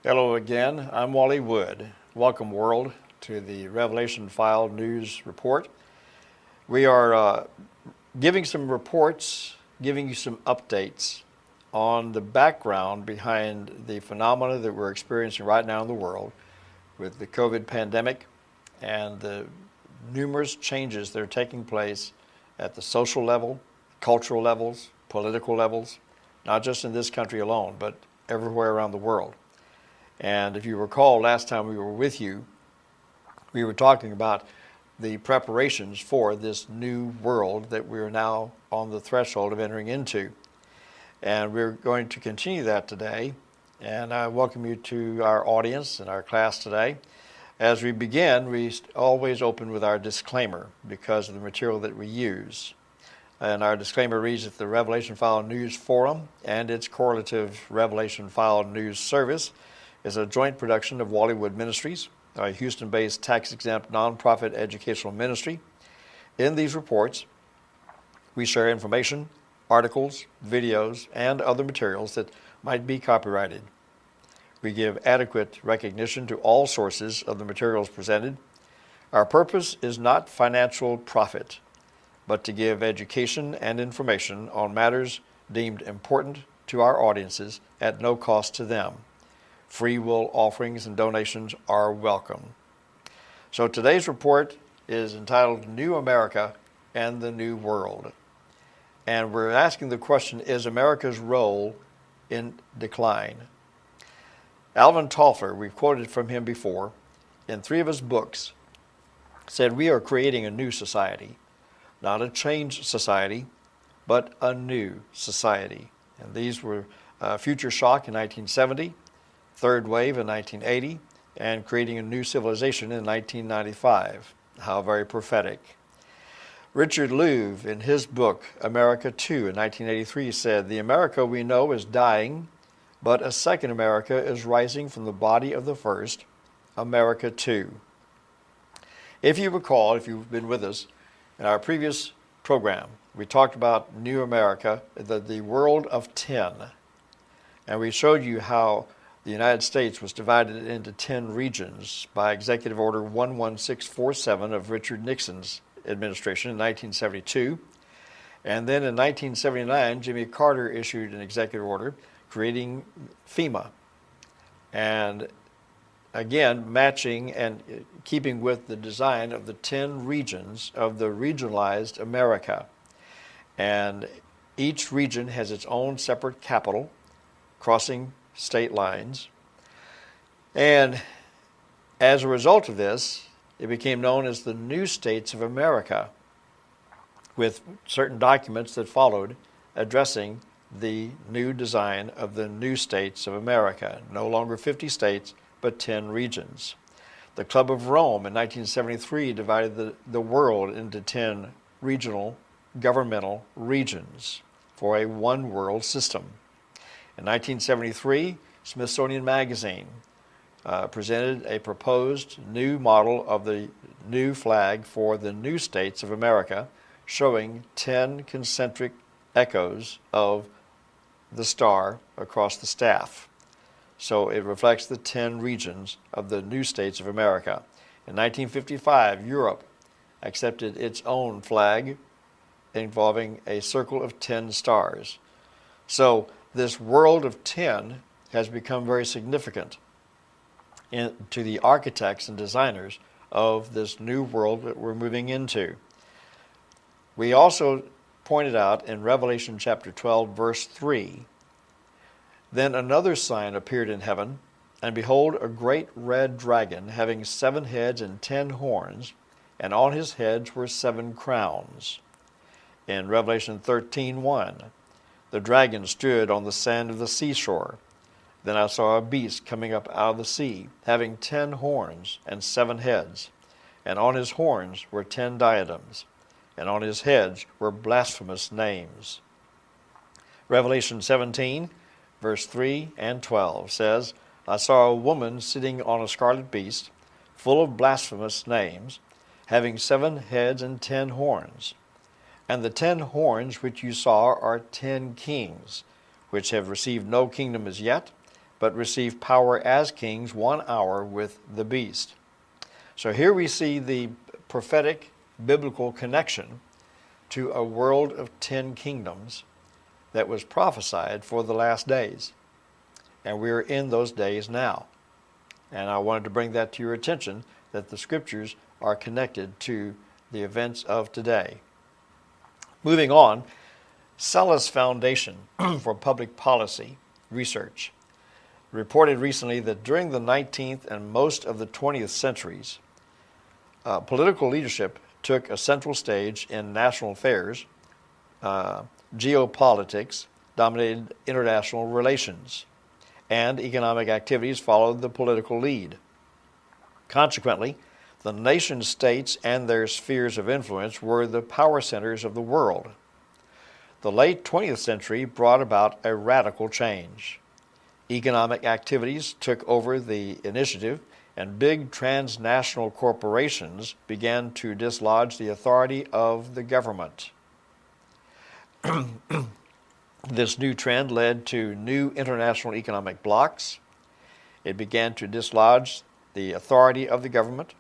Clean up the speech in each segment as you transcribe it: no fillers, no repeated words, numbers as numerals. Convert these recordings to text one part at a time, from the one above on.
Hello again, I'm Wally Wood. Welcome, world, to the Revelation File News Report. We are giving some reports, giving you some updates on the background behind the phenomena that we're experiencing right now in the world with the COVID pandemic and the numerous changes that are taking place at the social level, cultural levels, political levels, not just in this country alone, but everywhere around the world. And if you recall, last time we were with you, we were talking about the preparations for this new world that we are now on the threshold of entering into. And we're going to continue that today. And I welcome you to our audience and our class today. As we begin, we always open with our disclaimer because of the material that we use. And our disclaimer reads that the Revelation File News Forum and its correlative Revelation File News Service is a joint production of Wally Wood Ministries, a Houston-based tax-exempt nonprofit educational ministry. In these reports, we share information, articles, videos, and other materials that might be copyrighted. We give adequate recognition to all sources of the materials presented. Our purpose is not financial profit, but to give education and information on matters deemed important to our audiences at no cost to them. Free will offerings and donations are welcome. So today's report is entitled New America and the New World. And we're asking the question, is America's role in decline? Alvin Toffler, we've quoted from him before, in 3 of his books, said we are creating a new society, not a changed society, but a new society. And these were Future Shock in 1970, Third Wave in 1980, and Creating a New Civilization in 1995. How very prophetic. Richard Louv, in his book, America 2 in 1983, said, "The America we know is dying, but a second America is rising from the body of the first, America 2. If you recall, if you've been with us, in our previous program, we talked about New America, the world of 10, and we showed you how the United States was divided into 10 regions by Executive Order 11647 of Richard Nixon's administration in 1972. And then in 1979, Jimmy Carter issued an executive order creating FEMA. And again, matching and keeping with the design of the 10 regions of the regionalized America. And each region has its own separate capital, crossing state lines. And as a result of this, it became known as the New States of America, with certain documents that followed addressing the new design of the New States of America. No longer 50 states, but 10 regions. The Club of Rome in 1973 divided the world into 10 regional governmental regions for a one world system. In 1973, Smithsonian Magazine presented a proposed new model of the new flag for the New States of America, showing 10 concentric echoes of the star across the staff. So it reflects the 10 regions of the New States of America. In 1955, Europe accepted its own flag involving a circle of 10 stars. So this world of 10 has become very significant to the architects and designers of this new world that we're moving into. We also pointed out in Revelation chapter 12, verse 3, "Then another sign appeared in heaven, and behold, a great red dragon, having 7 heads and 10 horns, and on his heads were 7 crowns." In Revelation 13:1, "The dragon stood on the sand of the seashore. Then I saw a beast coming up out of the sea, having 10 horns and 7 heads, and on his horns were 10 diadems, and on his heads were blasphemous names." Revelation 17, verse 3 and 12 says, "I saw a woman sitting on a scarlet beast, full of blasphemous names, having 7 heads and 10 horns. And the 10 horns which you saw are 10 kings, which have received no kingdom as yet, but receive power as kings 1 hour with the beast. So here we see the prophetic biblical connection to a world of 10 kingdoms that was prophesied for the last days. And we're in those days now. And I wanted to bring that to your attention, that the scriptures are connected to the events of today. Moving on, Sellus Foundation for Public Policy Research reported recently that during the 19th and most of the 20th centuries, political leadership took a central stage in national affairs. Geopolitics dominated international relations, and economic activities followed the political lead. Consequently, the nation states and their spheres of influence were the power centers of the world. The late 20th century brought about a radical change. Economic activities took over the initiative, and big transnational corporations began to dislodge the authority of the government. This new trend led to new international economic blocs. It began to dislodge the authority of the government,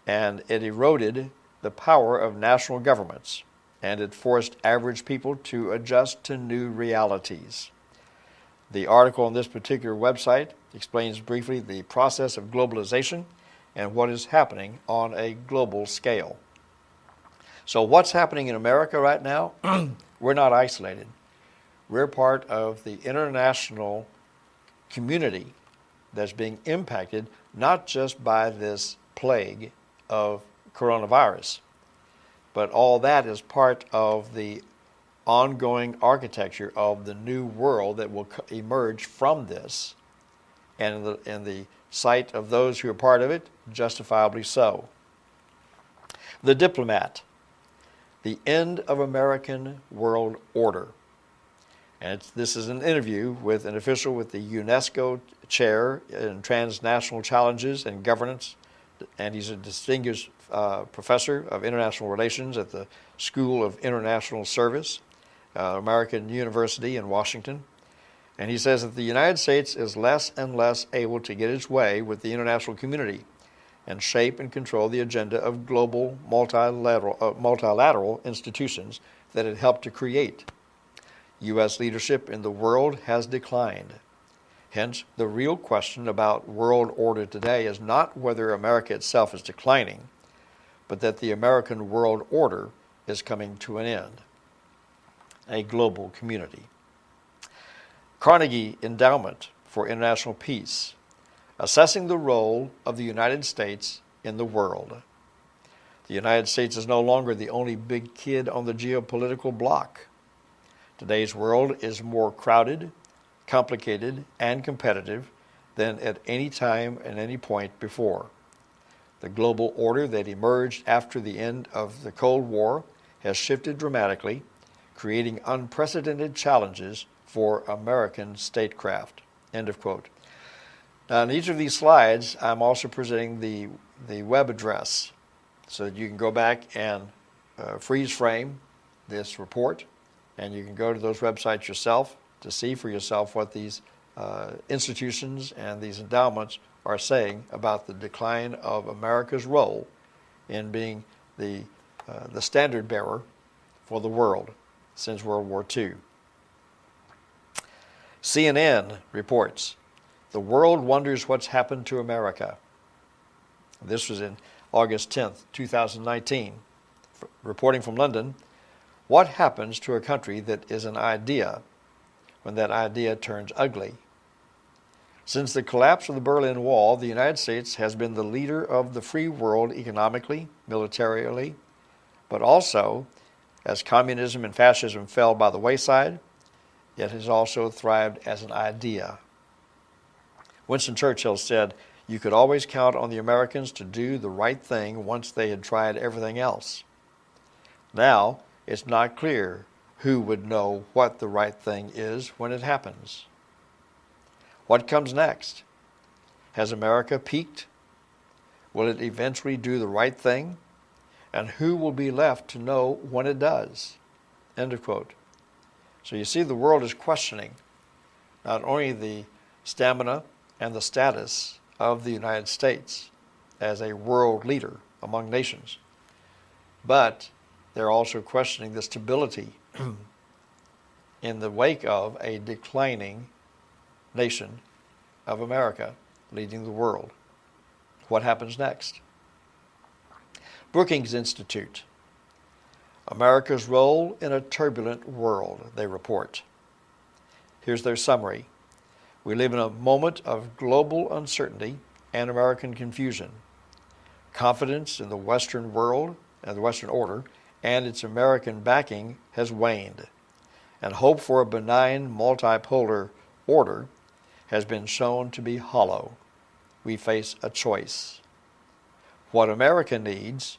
and it eroded the power of national governments, and it forced average people to adjust to new realities. The article on this particular website explains briefly the process of globalization and what is happening on a global scale. So what's happening in America right now? We're not isolated. We're part of the international community that's being impacted not just by this plague of coronavirus, but all that is part of the ongoing architecture of the new world that will emerge from this, and in the sight of those who are part of it, justifiably so. The Diplomat, the end of American world order. And this is an interview with an official with the UNESCO chair in transnational challenges and governance, and he's a distinguished professor of international relations at the School of International Service, American University in Washington. And he says that the United States is less and less able to get its way with the international community and shape and control the agenda of global multilateral institutions that it helped to create. U.S. leadership in the world has declined. Hence, the real question about world order today is not whether America itself is declining, but that the American world order is coming to an end. A global community. Carnegie Endowment for International Peace, assessing the role of the United States in the world. The United States is no longer the only big kid on the geopolitical block. Today's world is more crowded, complicated, and competitive than at any time and any point before. The global order that emerged after the end of the Cold War has shifted dramatically, creating unprecedented challenges for American statecraft. End of quote. Now, in each of these slides, I'm also presenting the web address so that you can go back and freeze frame this report, and you can go to those websites yourself to see for yourself what these institutions and these endowments are saying about the decline of America's role in being the standard bearer for the world since World War II. CNN reports, the world wonders what's happened to America. This was in August 10th, 2019. Reporting from London, what happens to a country that is an idea when that idea turns ugly? Since the collapse of the Berlin Wall, the United States has been the leader of the free world economically, militarily, but also, as communism and fascism fell by the wayside, it has also thrived as an idea. Winston Churchill said, you could always count on the Americans to do the right thing once they had tried everything else. Now, it's not clear who would know what the right thing is when it happens. What comes next? Has America peaked? Will it eventually do the right thing? And who will be left to know when it does? End of quote. So you see, the world is questioning not only the stamina, and the status of the United States as a world leader among nations. But they're also questioning the stability in the wake of a declining nation of America leading the world. What happens next? Brookings Institute. America's role in a turbulent world, they report. Here's their summary. We live in a moment of global uncertainty and American confusion. Confidence in the Western world and the Western order and its American backing has waned, and hope for a benign multipolar order has been shown to be hollow. We face a choice. What America needs,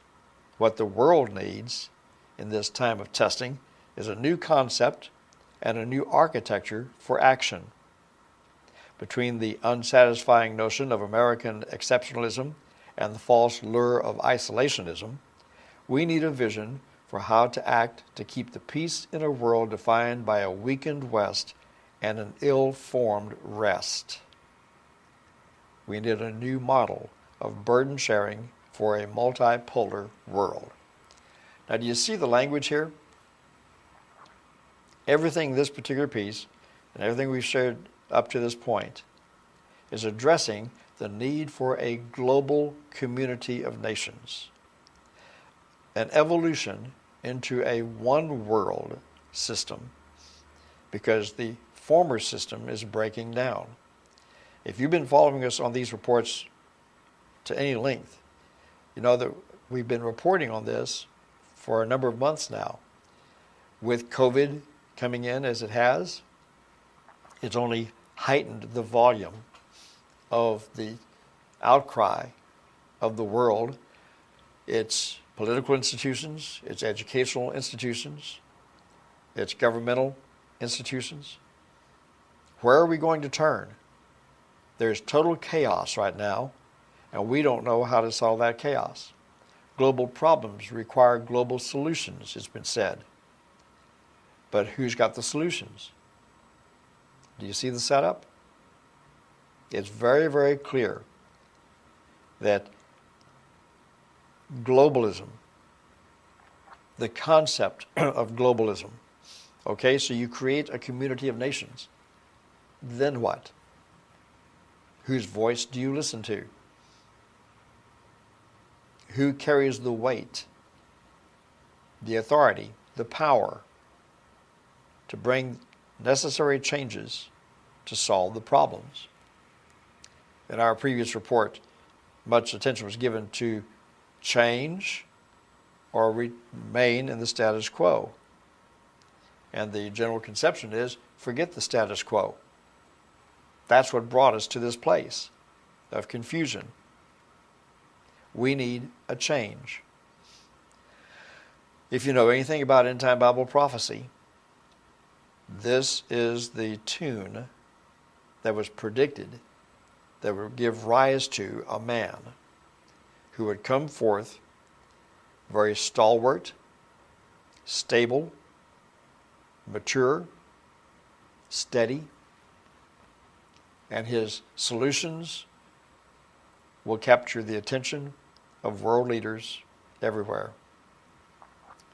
what the world needs in this time of testing, is a new concept and a new architecture for action. Between the unsatisfying notion of American exceptionalism and the false lure of isolationism, we need a vision for how to act to keep the peace in a world defined by a weakened West and an ill-formed rest. We need a new model of burden sharing for a multipolar world. Now, do you see the language here? Everything in this particular piece and everything we've shared up to this point is addressing the need for a global community of nations, an evolution into a one world system, because the former system is breaking down. If you've been following us on these reports to any length, you know that we've been reporting on this for a number of months now. With COVID coming in as it has, it's only heightened the volume of the outcry of the world, its political institutions, its educational institutions, its governmental institutions. Where are we going to turn? There's total chaos right now, and we don't know how to solve that chaos. Global problems require global solutions, it's been said. But who's got the solutions? Do you see the setup? It's very, very clear that globalism, the concept of globalism, okay, so you create a community of nations. Then what? Whose voice do you listen to? Who carries the weight, the authority, the power to bring necessary changes to solve the problems? In our previous report, much attention was given to change or remain in the status quo. And the general conception is, forget the status quo. That's what brought us to this place of confusion. We need a change. If you know anything about end-time Bible prophecy, this is the tune that was predicted that would give rise to a man who would come forth very stalwart, stable, mature, steady, and his solutions will capture the attention of world leaders everywhere.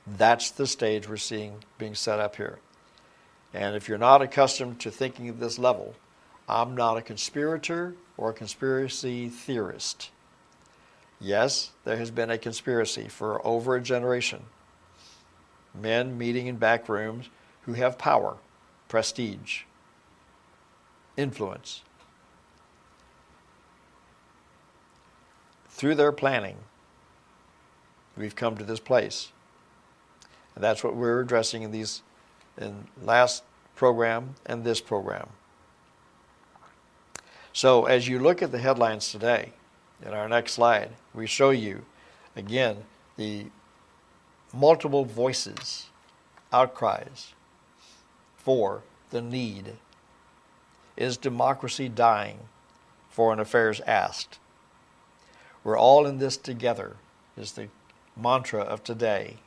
That's the stage we're seeing being set up here. And if you're not accustomed to thinking at this level, I'm not a conspirator or a conspiracy theorist. Yes, there has been a conspiracy for over a generation. Men meeting in back rooms who have power, prestige, influence. Through their planning, we've come to this place. And that's what we're addressing in last program and this program. So as you look at the headlines today, in our next slide, we show you, again, the multiple voices, outcries for the need. Is democracy dying? Foreign Affairs asked. We're all in this together is the mantra of today.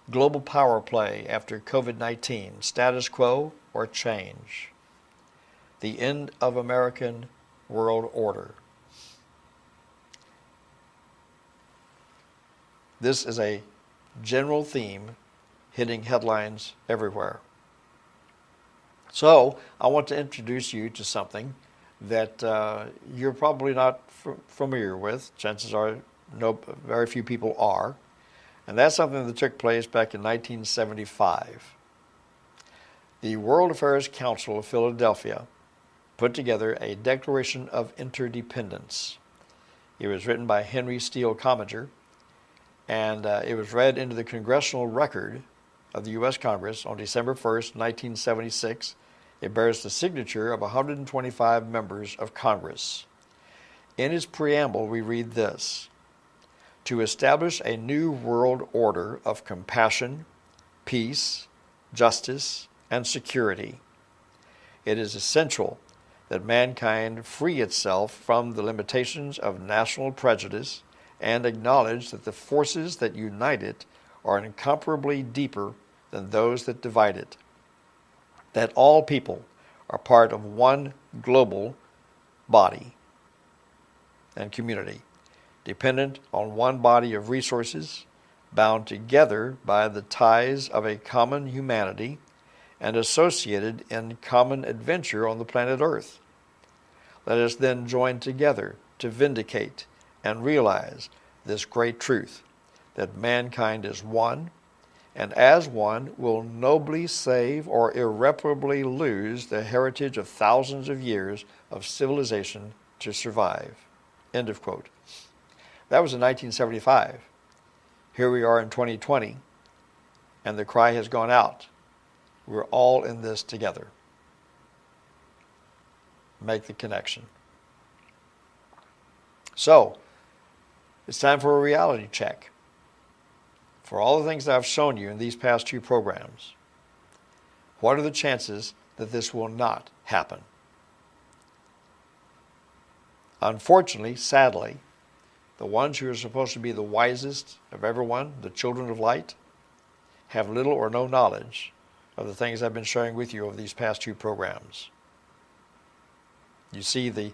Global power play after COVID-19, status quo or change? the end of American world order. This is a general theme hitting headlines everywhere. So I want to introduce you to something that you're probably not familiar with. Chances are very few people are. And that's something that took place back in 1975. The World Affairs Council of Philadelphia put together a Declaration of Interdependence. It was written by Henry Steele Commager, and it was read into the Congressional Record of the U.S. Congress on December 1st, 1976. It bears the signature of 125 members of Congress. In its preamble, we read this: to establish a new world order of compassion, peace, justice, and security, it is essential that mankind free itself from the limitations of national prejudice and acknowledge that the forces that unite it are incomparably deeper than those that divide it, that all people are part of one global body and community, dependent on one body of resources, bound together by the ties of a common humanity, and associated in common adventure on the planet Earth. Let us then join together to vindicate and realize this great truth, that mankind is one, and as one will nobly save or irreparably lose the heritage of thousands of years of civilization to survive. End of quote. That was in 1975. Here we are in 2020, and the cry has gone out. We're all in this together. Make the connection. So, it's time for a reality check. For all the things that I've shown you in these past two programs, what are the chances that this will not happen? Unfortunately, sadly, the ones who are supposed to be the wisest of everyone, the children of light, have little or no knowledge of the things I've been sharing with you over these past two programs. You see the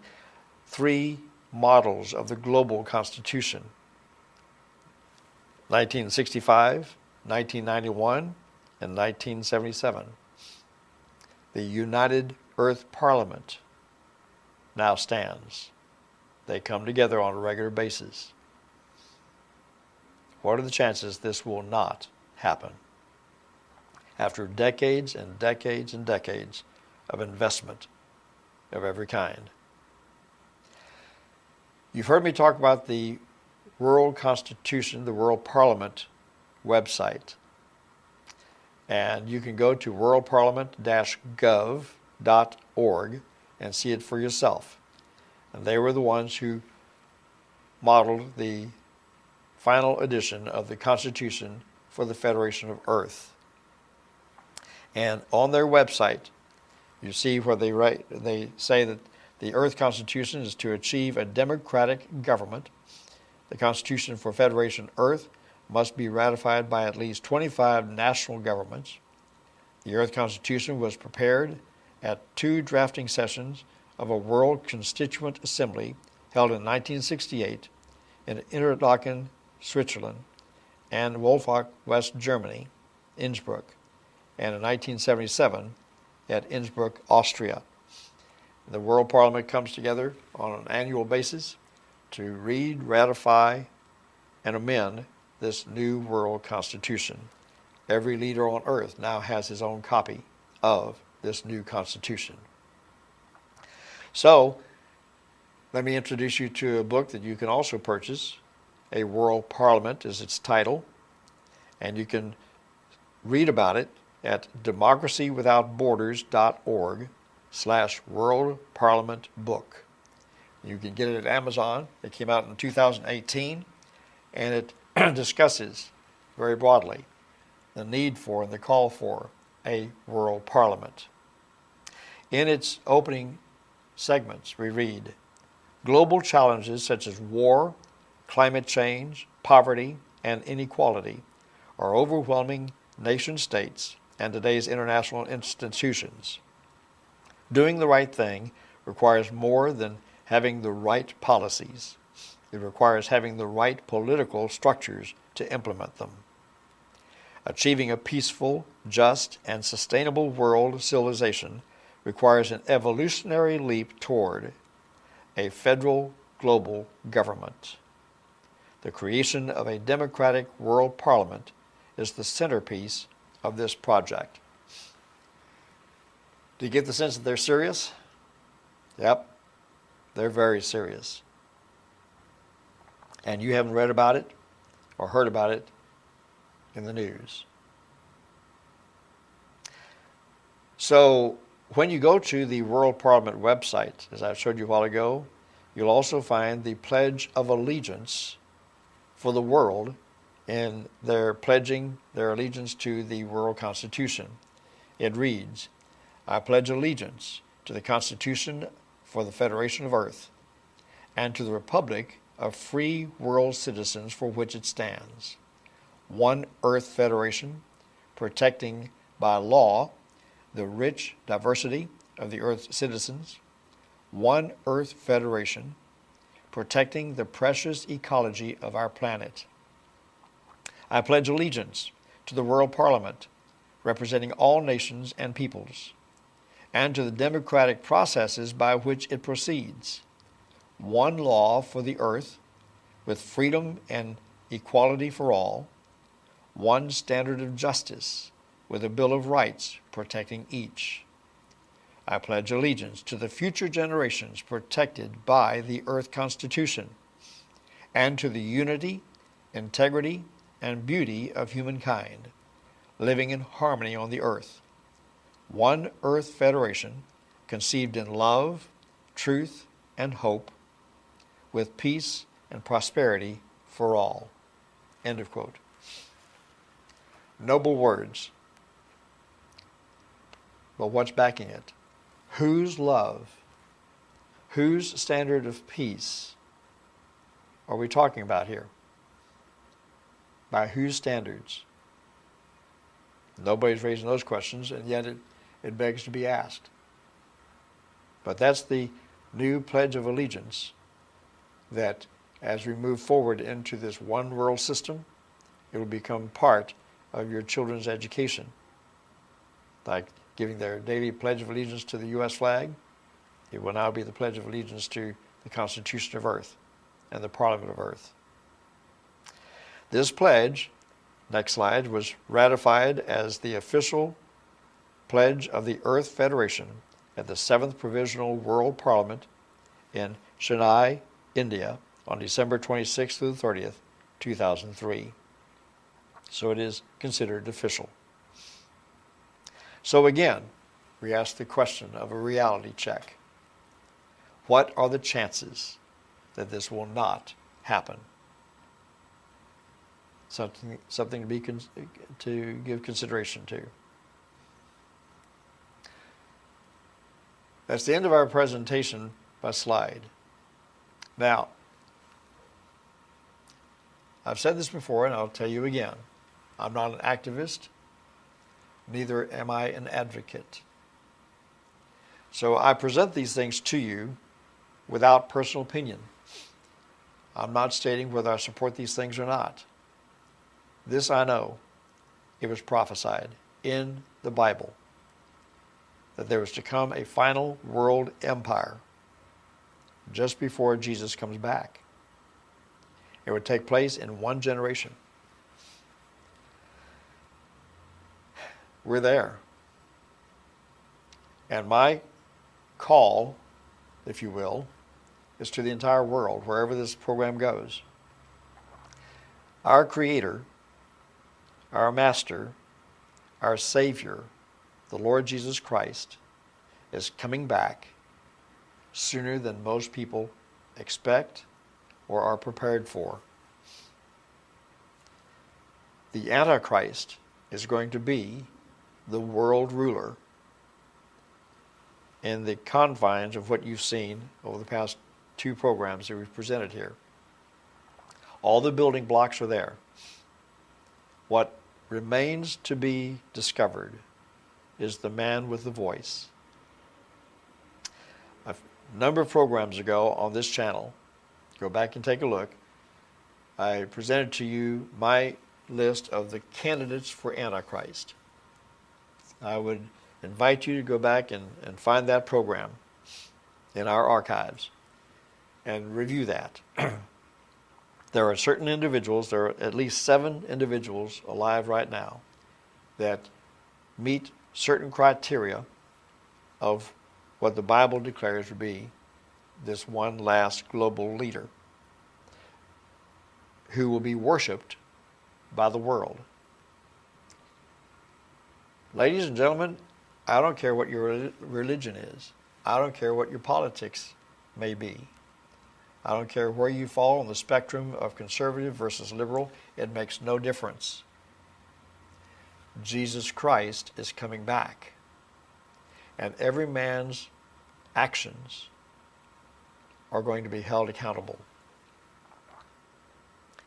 three models of the global constitution: 1965, 1991, and 1977. The United Earth Parliament now stands. They come together on a regular basis. What are the chances this will not happen? After decades and decades and decades of investment of every kind. You've heard me talk about the World Constitution, the World Parliament website. And you can go to worldparliament-gov.org and see it for yourself. And they were the ones who modeled the final edition of the Constitution for the Federation of Earth. And on their website, you see where they say that the Earth Constitution is to achieve a democratic government. The Constitution for Federation Earth must be ratified by at least 25 national governments. The Earth Constitution was prepared at 2 drafting sessions of a World Constituent Assembly held in 1968 in Interlaken, Switzerland, and Wolfach, West Germany, Innsbruck, and in 1977 at Innsbruck, Austria. The World Parliament comes together on an annual basis to read, ratify, and amend this new world constitution. Every leader on earth now has his own copy of this new constitution. So, let me introduce you to a book that you can also purchase. A World Parliament is its title, and you can read about it at democracywithoutborders.org/World Parliament Book. You can get it at Amazon. It came out in 2018, and it discusses very broadly the need for and the call for a world parliament. In its opening segments, we read, global challenges such as war, climate change, poverty, and inequality are overwhelming nation states and today's international institutions. Doing the right thing requires more than having the right policies. It requires having the right political structures to implement them. Achieving a peaceful, just, and sustainable world civilization requires an evolutionary leap toward a federal global government. The creation of a democratic world parliament is the centerpiece of this project. Do you get the sense that they're serious? Yep, they're very serious. And you haven't read about it or heard about it in the news. So when you go to the World Parliament website, as I showed you a while ago, you'll also find the Pledge of Allegiance for the world, and they're pledging their allegiance to the World Constitution. It reads, I pledge allegiance to the Constitution for the Federation of Earth and to the Republic of free world citizens for which it stands. One Earth Federation, protecting by law the rich diversity of the Earth's citizens. One Earth Federation, protecting the precious ecology of our planet. I pledge allegiance to the World Parliament, representing all nations and peoples, and to the democratic processes by which it proceeds. One law for the earth, with freedom and equality for all. One standard of justice, with a Bill of Rights protecting each. I pledge allegiance to the future generations protected by the Earth Constitution, and to the unity, integrity, and beauty of humankind, living in harmony on the earth. One Earth Federation, conceived in love, truth, and hope, with peace and prosperity for all. End of quote. Noble words. But what's backing it? Whose love, whose standard of peace are we talking about here? By whose standards? Nobody's raising those questions, and yet it begs to be asked. But that's the new Pledge of Allegiance, that as we move forward into this one world system, it will become part of your children's education. Like giving their daily Pledge of Allegiance to the U.S. flag, it will now be the Pledge of Allegiance to the Constitution of Earth and the Parliament of Earth. This pledge, next slide, was ratified as the official pledge of the Earth Federation at the 7th Provisional World Parliament in Chennai, India, on December 26th through the 30th, 2003. So it is considered official. So again, we ask the question of a reality check. What are the chances that this will not happen? Something to give consideration to. That's the end of our presentation by slide. Now, I've said this before, and I'll tell you again. I'm not an activist. Neither am I an advocate. So I present these things to you without personal opinion. I'm not stating whether I support these things or not. This I know. It was prophesied in the Bible that there was to come a final world empire just before Jesus comes back. It would take place in one generation. We're there. And my call, if you will, is to the entire world, wherever this program goes. Our Creator, our Master, our Savior, the Lord Jesus Christ, is coming back sooner than most people expect or are prepared for. The Antichrist is going to be the world ruler in the confines of what you've seen over the past two programs that we've presented here. All the building blocks are there. What remains to be discovered is the man with the voice. number of programs ago on this channel, go back and take a look, I presented to you my list of the candidates for Antichrist. I would invite you to go back and find that program in our archives and review that. There are certain individuals, there are at least 7 individuals alive right now that meet certain criteria of what the Bible declares to be this one last global leader who will be worshiped by the world. Ladies and gentlemen, I don't care what your religion is. I don't care what your politics may be. I don't care where you fall on the spectrum of conservative versus liberal. It makes no difference. Jesus Christ is coming back. And every man's actions are going to be held accountable.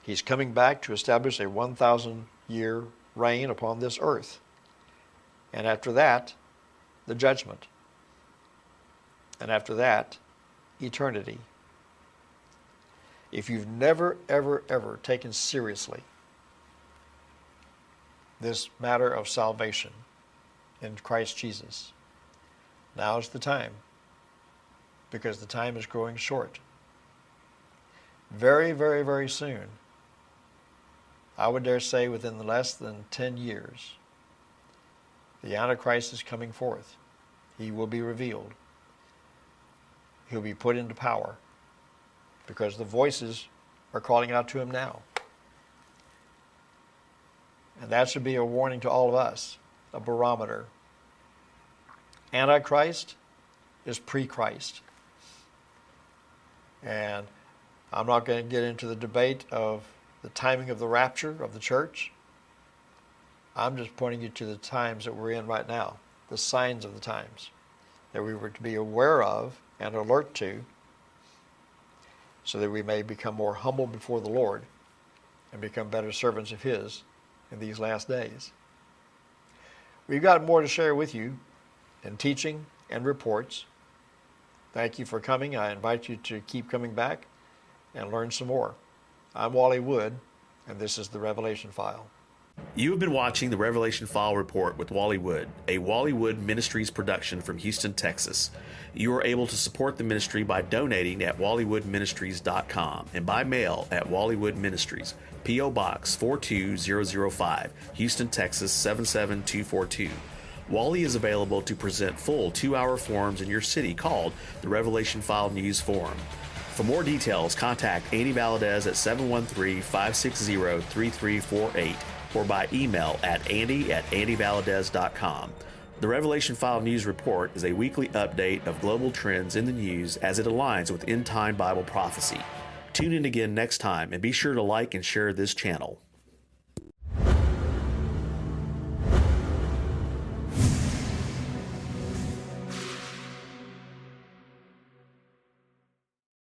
He's coming back to establish a 1,000-year reign upon this earth. And after that, the judgment. And after that, eternity. If you've never, ever, ever taken seriously this matter of salvation in Christ Jesus, now's the time, because the time is growing short. Very, very, very soon, I would dare say within less than 10 years, the Antichrist is coming forth. He will be revealed. He'll be put into power because the voices are calling out to him now. And that should be a warning to all of us, a barometer. Antichrist is pre-Christ. And I'm not going to get into the debate of the timing of the rapture of the church. I'm just pointing you to the times that we're in right now, the signs of the times that we were to be aware of and alert to, so that we may become more humble before the Lord and become better servants of His in these last days. We've got more to share with you in teaching and reports. Thank you for coming. I invite you to keep coming back and learn some more. I'm Wally Wood, and this is the Revelation File. You have been watching the Revelation File Report with Wally Wood, a Wally Wood Ministries production from Houston, Texas. You are able to support the ministry by donating at wallywoodministries.com and by mail at Wally Wood Ministries, P.O. Box 42005, Houston, Texas 77242. Wally is available to present full 2-hour forums in your city called the Revelation File News Forum. For more details, contact Andy Valadez at 713-560-3348 or by email at andy@andyvaladez.com. The Revelation File News Report is a weekly update of global trends in the news as it aligns with end-time Bible prophecy. Tune in again next time and be sure to like and share this channel.